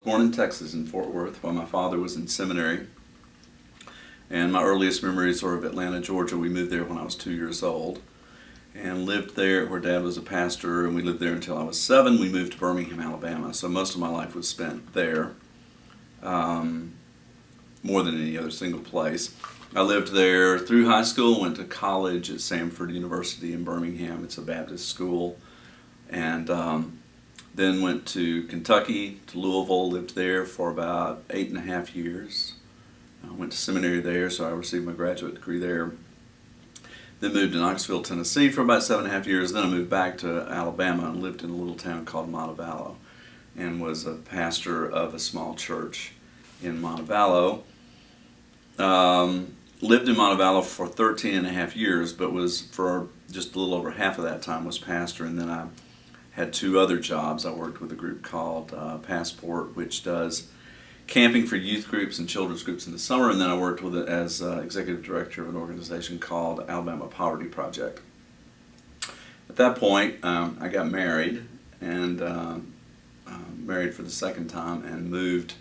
Born in Texas, in Fort Worth, while my father was in seminary. And my earliest memories are of Atlanta, Georgia. We moved there when I was 2 years old and lived there where Dad was a pastor, and we lived there until I was 7. We moved to Birmingham, Alabama, so most of my life was spent there, more than any other single place. I lived there through high school, went to college at Samford University in Birmingham. It's a Baptist school. And then went to Kentucky, to Louisville, lived there for about 8.5 years. I went to seminary there, so I received my graduate degree there. Then moved to Knoxville, Tennessee for about 7.5 years. Then I moved back to Alabama and lived in a little town called Montevallo and was a pastor of a small church in Montevallo. Lived in Montevallo for 13.5 years, but was for just a little over half of that time was pastor, and then I had 2 other jobs. I worked with a group called Passport, which does camping for youth groups and children's groups in the summer, and then I worked with it as executive director of an organization called Alabama Poverty Project. At that point, I got married, and married for the second time, and moved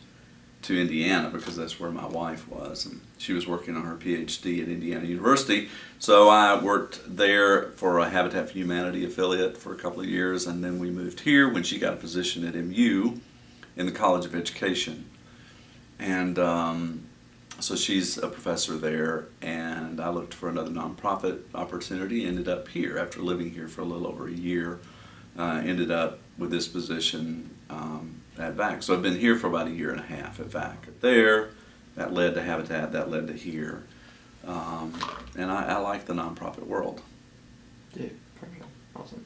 to Indiana because that's where my wife was, and she was working on her PhD at Indiana University. So I worked there for a Habitat for Humanity affiliate for a couple of years, and then we moved here when she got a position at MU in the College of Education. And so she's a professor there, and I looked for another nonprofit opportunity, ended up here after living here for a little over a year, ended up with this position at VAC. So I've been here for about 1.5 years at VAC. There, that led to Habitat, that led to here. And I like the nonprofit world. Yeah, perfect. Awesome.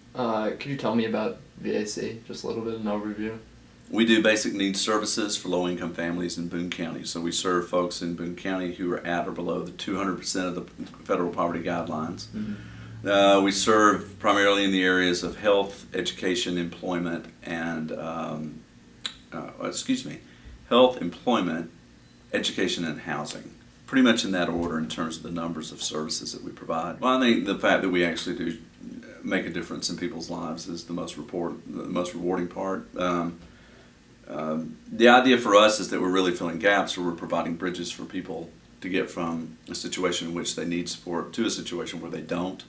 Could you tell me about VAC, just a little bit, an overview? We do basic needs services for low-income families in Boone County. So we serve folks in Boone County who are at or below the 200% of the federal poverty guidelines. Mm-hmm. We serve primarily in the areas of health, education, employment, and health, employment, education, and housing. Pretty much in that order in terms of the numbers of services that we provide. Well, I think the fact that we actually do make a difference in people's lives is the most rewarding part. The idea for us is that we're really filling gaps, where we're providing bridges for people to get from a situation in which they need support to a situation where they don't.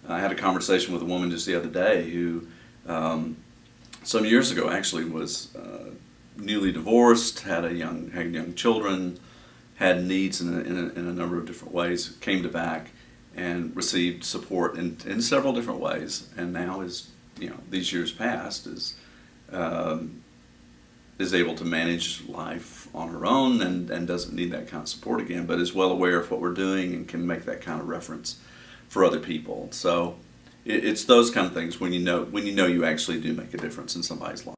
I had a conversation with a woman just the other day who some years ago actually was newly divorced, had young children, had needs in a number of different ways, came to VAC and received support in several different ways, and now is, these years past, is able to manage life on her own and doesn't need that kind of support again, but is well aware of what we're doing and can make that kind of reference for other people. So it's those kind of things when you know you actually do make a difference in somebody's life.